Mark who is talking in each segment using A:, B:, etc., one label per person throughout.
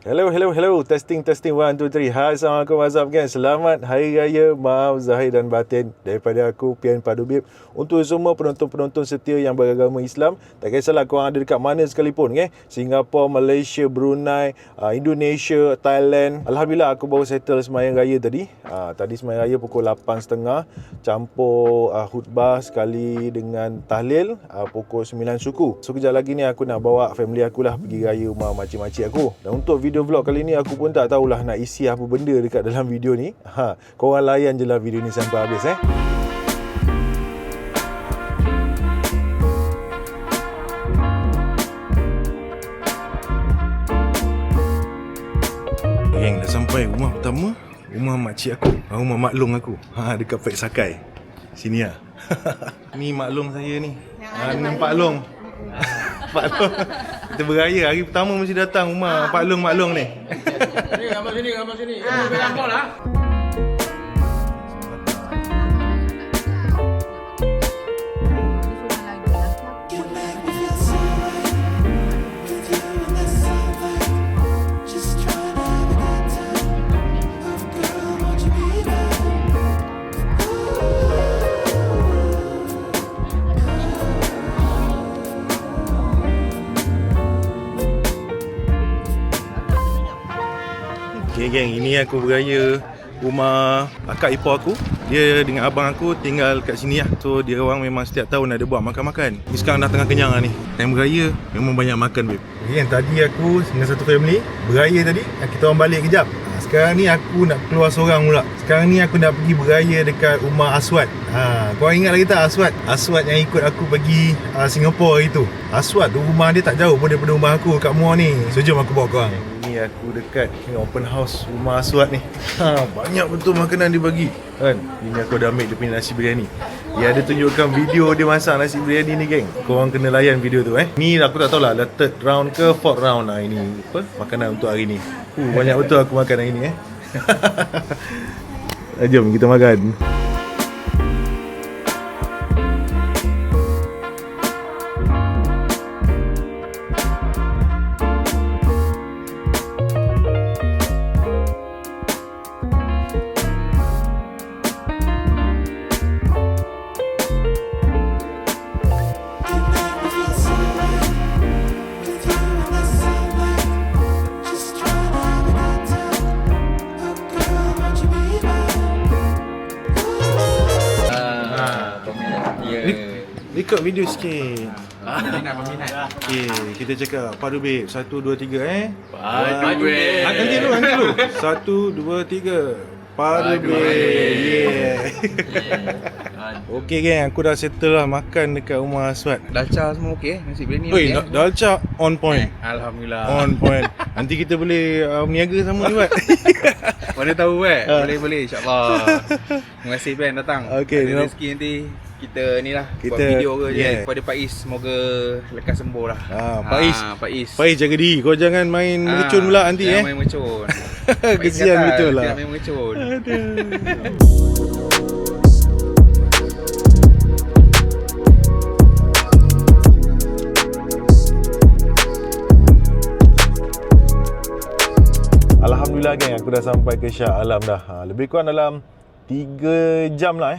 A: Hello. Testing 1 2 3. Hai, Assalamualaikum, what's up gang? Selamat Hari Raya Maaf Zahir dan Batin daripada aku Pian Padubib. Untuk semua penonton-penonton setia yang beragama Islam, tak kisahlah korang ada dekat mana sekalipun Singapura, Malaysia, Brunei, Indonesia, Thailand. Alhamdulillah aku baru settle sembahyang raya tadi. Tadi sembahyang raya pukul 8.30 campur khutbah sekali dengan tahlil pukul 9 suku. So kejap lagi ni aku nak bawa family aku lah pergi raya rumah makcik-makcik aku. Dan untuk video vlog kali ni aku pun tak tahulah nak isi apa benda dekat dalam video ni. Korang layan je lah video ni sampai habis Geng, dah sampai rumah pertama. Rumah makcik aku, rumah maklong aku. Dekat Pek Sakai. Sini lah. Ni maklong saya ni. Nampak long. Pak Long. Kita beraya hari pertama mesti datang rumah Pak Long maklong ni.
B: Gambar sini. Gambar lah.
A: Okay geng, ini aku beraya rumah akak ipar aku. Dia dengan abang aku tinggal kat sini lah. So dia orang memang setiap tahun ada buat makan-makan. Ni sekarang dah tengah kenyang lah ni. Time beraya memang banyak makan babe. Okay, tadi aku dengan satu family beraya tadi. Kita orang balik kejap. Sekarang ni aku nak keluar seorang pula. Sekarang ni aku nak pergi beraya dekat rumah Aswad. Korang ingat lagi tak Aswad? Aswad yang ikut aku pergi Singapura itu. Aswad tu rumah dia tak jauh pun daripada rumah aku kat Muar ni. So jom aku bawa korang. Ni aku dekat open house rumah Aswad ni. Banyak betul makanan dia bagi kan. Ini aku dah ambil dia punya nasi biryani. Dia ada tunjukkan video dia masak nasi biryani ni geng. Korang kena layan video tu Ni aku tak tahulah dah third round ke fourth round ini apa makanan untuk hari ni. Banyak betul aku makan hari ni Jom kita makan. Record video sikit.
B: Peminat.
A: Okay, kita cakap Padu babe. 1, 2, 3
B: Padu babe.
A: Nanti dulu 1, 2, 3 Padu babe. Yeah. Okay geng, aku dah settle lah makan dekat rumah Aswad.
B: Dalca semua okey nasi biryani
A: Oi, dalca on point.
B: Alhamdulillah.
A: On point. Nanti kita boleh berniaga sama ni buat.
B: Mana tahu boleh insya-Allah. Terima kasih Ben datang.
A: Okay,
B: ada rezeki nanti kita ni lah buat video ke je kepada Faiz, semoga lekas sembuh lah. Faiz
A: jaga diri, kau jangan main mengecun pula nanti
B: jangan main mengecun.
A: Kesian betul lah.
B: Jangan main mengecun.
A: Alhamdulillah geng, aku dah sampai ke Shah Alam dah. Lebih kurang dalam 3 jam lah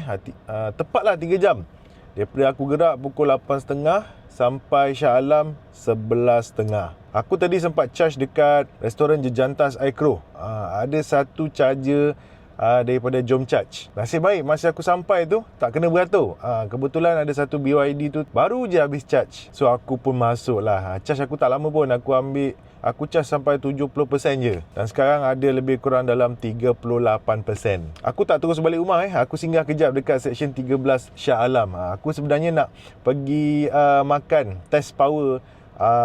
A: tepatlah 3 jam. Daripada aku gerak pukul 8.30 sampai Shah Alam 11.30. Aku tadi sempat charge dekat restoran Jejantas Aircrow. Ada satu charger daripada Jom Charge. Nasib baik masa aku sampai tu tak kena beratur. Kebetulan ada satu BYD tu baru je habis charge. So aku pun masuk lah. Charge aku tak lama pun, aku charge sampai 70% je. Dan sekarang ada lebih kurang dalam 38%. Aku tak terus balik rumah Aku singgah kejap dekat section 13 Shah Alam. Aku sebenarnya nak pergi makan test power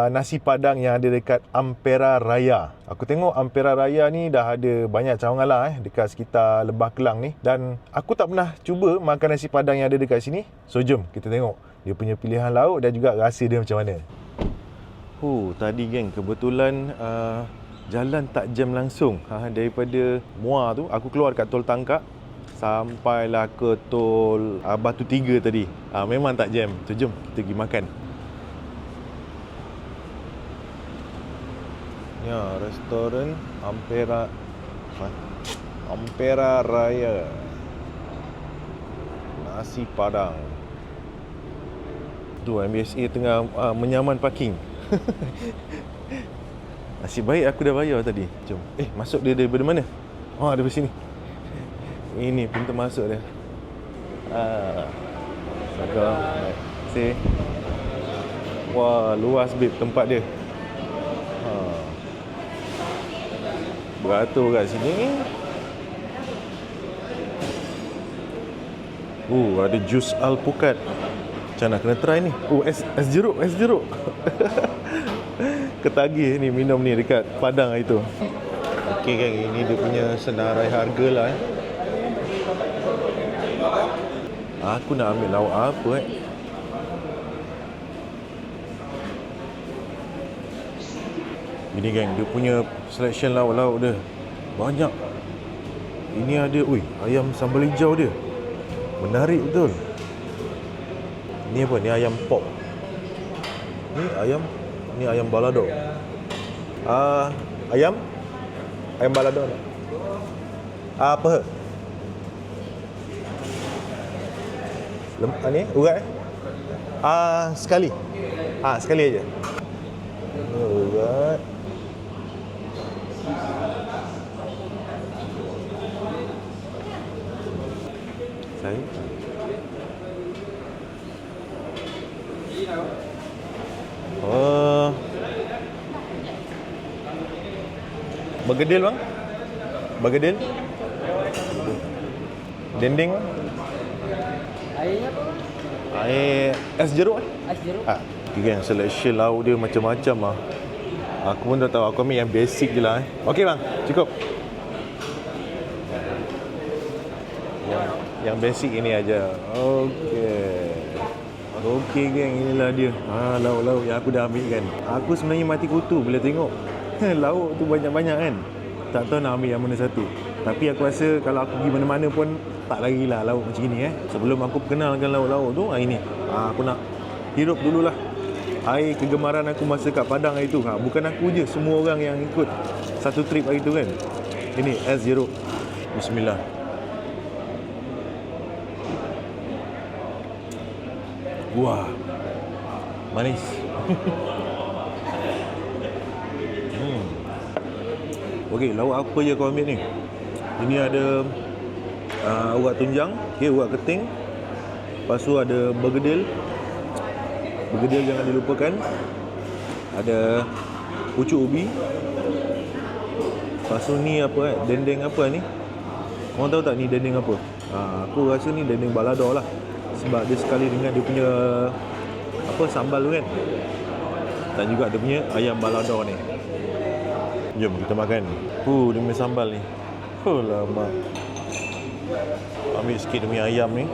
A: nasi padang yang ada dekat Ampera Raya. Aku tengok Ampera Raya ni dah ada banyak cawangan lah dekat sekitar Lebah Kelang ni. Dan aku tak pernah cuba makan nasi padang yang ada dekat sini. So jom kita tengok dia punya pilihan lauk dan juga rasa dia macam mana. Tadi geng, kebetulan jalan tak jam langsung. Daripada Muar tu, aku keluar dekat tol Tangkak sampailah ke tol Batu Tiga tadi. Memang tak jam. So jom kita pergi makan. Ya, restoran Ampera Raya. Nasi Padang. Tu MBSA tengah menyaman parking. Nasib baik aku dah bayar tadi. Jom. Masuk dia daripada mana? Oh, daripada sini. Ini pintu masuk dia. Terima kasih. Wah, luas babe tempat dia. Beratur kat sini. Ada jus alpukat. Macam nak kena try ni. Es jeruk. Ketagih ni minum ni dekat Padang itu. Okey kan, ini dia punya senarai harga lah. Aku nak ambil lauk apa Ini geng, dia punya selection lauk-lauk dia banyak. Ini ada, ayam sambal hijau dia. Menarik betul. Ni apa? Ni ayam pop. Ni ayam balado. Ayam balado nak? Apa? Ni urat sekali. Sekali aja. Urat. Saya bergedil bang? Bergedil? Dendeng bang?
C: Airnya apa?
A: Air es jeruk
C: Es jeruk?
A: Kan selection lauk dia macam-macam lah. Aku pun dah tahu, aku ambil yang basic je lah. Okey bang, cukup. Yang basic ini aja. Okey geng, inilah dia. Lauk-lauk yang aku dah ambil kan. Aku sebenarnya mati kutu bila tengok lauk tu banyak-banyak kan. Tak tahu nak ambil yang mana satu. Tapi aku rasa kalau aku pergi mana-mana pun tak lagilah lauk macam ni Sebelum aku perkenalkan lauk-lauk tu, ini aku nak hirup dululah air kegemaran aku masa kat Padang hari tu. Bukan aku je, semua orang yang ikut satu trip hari tu kan. Ini es jeruk. Bismillah. Wah, manis. Okey, lauk apa je kau ambil ni? Ini ada urat tunjang, urat keting. Lepas tu ada bergedil. Bergedil jangan dilupakan. Ada pucuk ubi. Lepas tu ni apa dendeng apa ni? Korang tahu tak ni dendeng apa? Aku rasa ni dendeng balado lah. Sebab dia sekali dengan dia punya sambal tu kan. Dan juga dia punya ayam balado ni. Jom kita makan. Dia punya sambal ni. Lama. Ambil sikit dia punya ayam ni.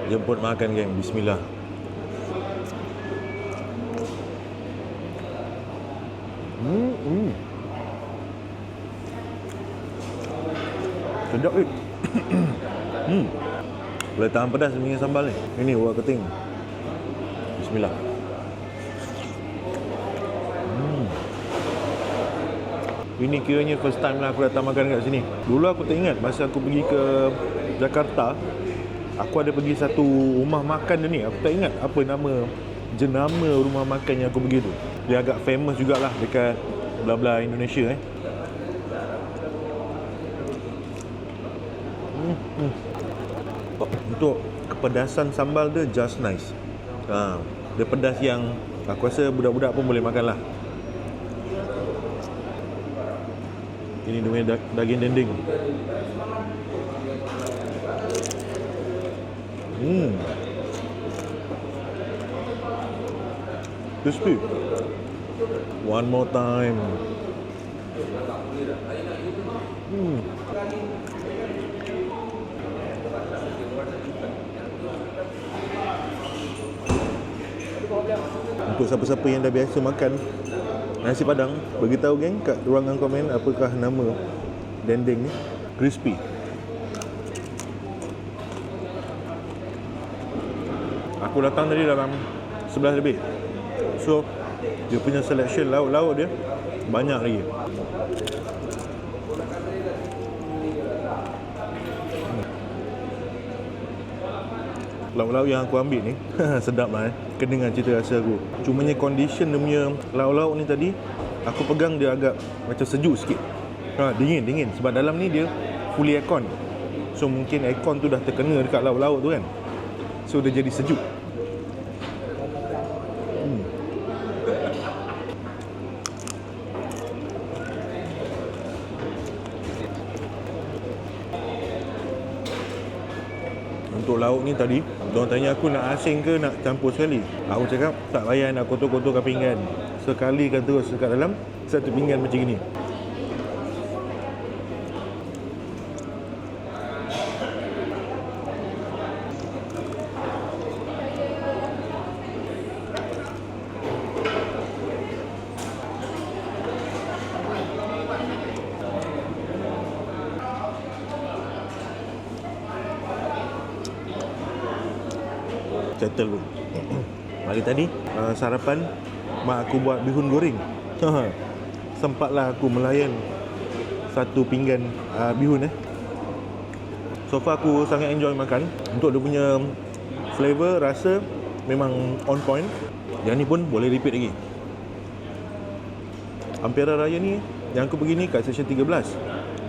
A: Jemput makan geng. Bismillah. Sedap ni. Boleh tahan pedas dengan sambal ni. Ini urat keting. Bismillah. Ini kiranya first time lah aku datang makan kat sini. Dulu aku tak ingat masa aku pergi ke Jakarta, aku ada pergi satu rumah makan ni. Aku tak ingat apa jenama rumah makan yang aku pergi tu. Dia agak famous jugalah dekat belah-belah Indonesia Untuk kepedasan sambal dia just nice. Dia pedas yang aku rasa budak-budak pun boleh makan lah. Ini dia punya daging dendeng. Crispy. One more time. Untuk siapa-siapa yang dah biasa makan nasi Padang, beritahu geng kat ruangan komen apakah nama dendeng ni. Crispy. Aku datang tadi dalam 11 lebih. So Dia punya selection lauk-lauk dia banyak lagi. Lauk-lauk yang aku ambil ni sedap lah kena dengan cita rasa aku. Cumanya condition dia punya lauk-lauk ni tadi, aku pegang dia agak macam sejuk sikit. Dingin sebab dalam ni dia fully aircon. So mungkin aircon tu dah terkena dekat lauk-lauk tu kan. So dia jadi sejuk. Untuk lauk ni tadi, diorang tanya aku nak asing ke nak campur sekali. Aku cakap tak payah nak kotor-kotorkan pinggan. Sekalikan terus dekat dalam satu pinggan macam ni. Settle pun. Pagi tadi sarapan mak aku buat bihun goreng. Sempatlah aku melayan satu pinggan bihun So far aku sangat enjoy makan. Untuk dia punya flavor, rasa memang on point. Yang ni pun boleh repeat lagi. Ampera Raya ni yang aku pergi ni kat section 13.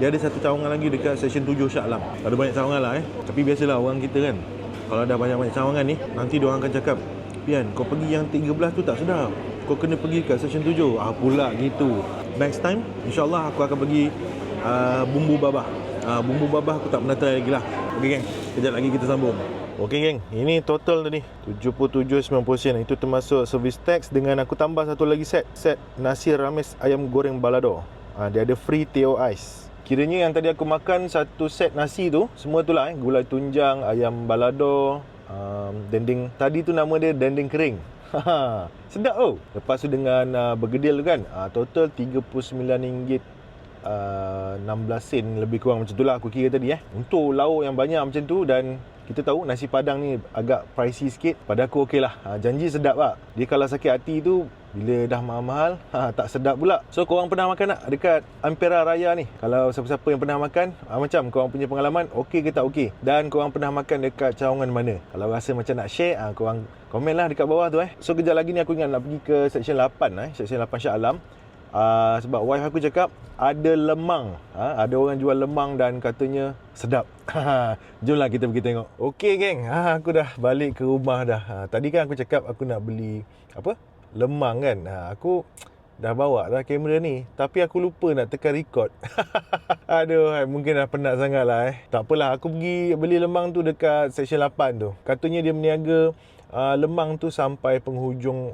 A: Dia ada satu cawangan lagi dekat section 7 Shah Alam. Ada banyak cawangan lah Tapi biasalah orang kita kan, kalau dah banyak-banyak cawangan ni, nanti diorang akan cakap, Pian, kau pergi yang 13 tu tak sedap, kau kena pergi kat section 7. Pula gitu. Next time, insyaAllah aku akan pergi bumbu babah. Bumbu babah aku tak pernah try lagi lah. Ok geng, kejap lagi kita sambung. Ok geng, ini total tadi 77.90 sen. Itu termasuk service tax dengan aku tambah satu lagi set nasi rames ayam goreng balado. Dia ada free teh ais. Kiranya yang tadi aku makan satu set nasi tu, semua tu lah gulai tunjang, ayam balado, dendeng. Tadi tu nama dia dendeng kering. Sedap oh. Lepas tu dengan bergedil tu kan, total RM39 16 sen lebih kurang macam tu lah aku kira tadi Untuk lauk yang banyak macam tu, dan kita tahu nasi padang ni agak pricey sikit, pada aku okey lah. Janji sedap lah. Dia kalau sakit hati tu, bila dah mahal-mahal, tak sedap pula. So korang pernah makan tak dekat Ampera Raya ni? Kalau siapa-siapa yang pernah makan, macam korang punya pengalaman, okey ke tak okey? Dan korang pernah makan dekat cawangan mana? Kalau rasa macam nak share, korang komen lah dekat bawah tu So kejap lagi ni aku ingat nak pergi ke section 8 section 8 Shah Alam. Sebab wife aku cakap ada lemang. Ada orang jual lemang dan katanya sedap. Jomlah kita pergi tengok. Okey geng, aku dah balik ke rumah dah. Tadi kan aku cakap aku nak beli lemang kan. Aku dah bawa dah kamera ni, tapi aku lupa nak tekan record. Aduh, mungkin dah penat sangat lah Tak apalah, aku pergi beli lemang tu dekat section 8 tu. Katanya dia meniaga lemang tu sampai penghujung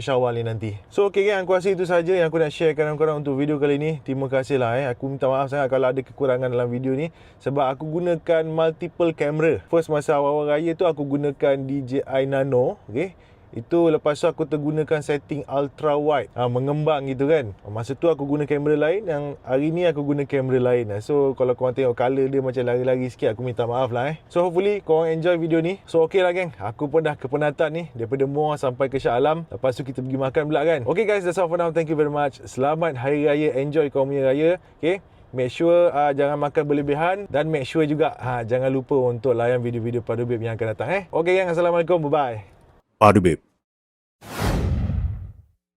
A: Syawal ni nanti. So ok kan, aku rasa itu saja yang aku nak sharekan dengan korang untuk video kali ni. Terima kasih lah Aku minta maaf sangat kalau ada kekurangan dalam video ni, sebab aku gunakan multiple camera. First masa awal-awal raya tu aku gunakan DJI Nano. Okay, itu lepas tu aku tergunakan setting ultra wide, mengembang gitu kan. Masa tu aku guna kamera lain, yang hari ni aku guna kamera lain. So kalau korang tengok color dia macam lari-lari sikit, aku minta maaf lah So hopefully korang enjoy video ni. So ok lah geng, aku pun dah kepenatan ni daripada Muar sampai ke Shah Alam. Lepas tu kita pergi makan pula kan. Ok guys, that's all for now. Thank you very much. Selamat Hari Raya. Enjoy korang punya raya. Ok, make sure jangan makan berlebihan, dan make sure juga jangan lupa untuk layan video-video Padu Babe yang akan datang Ok geng, Assalamualaikum, bye bye. Padu Babe.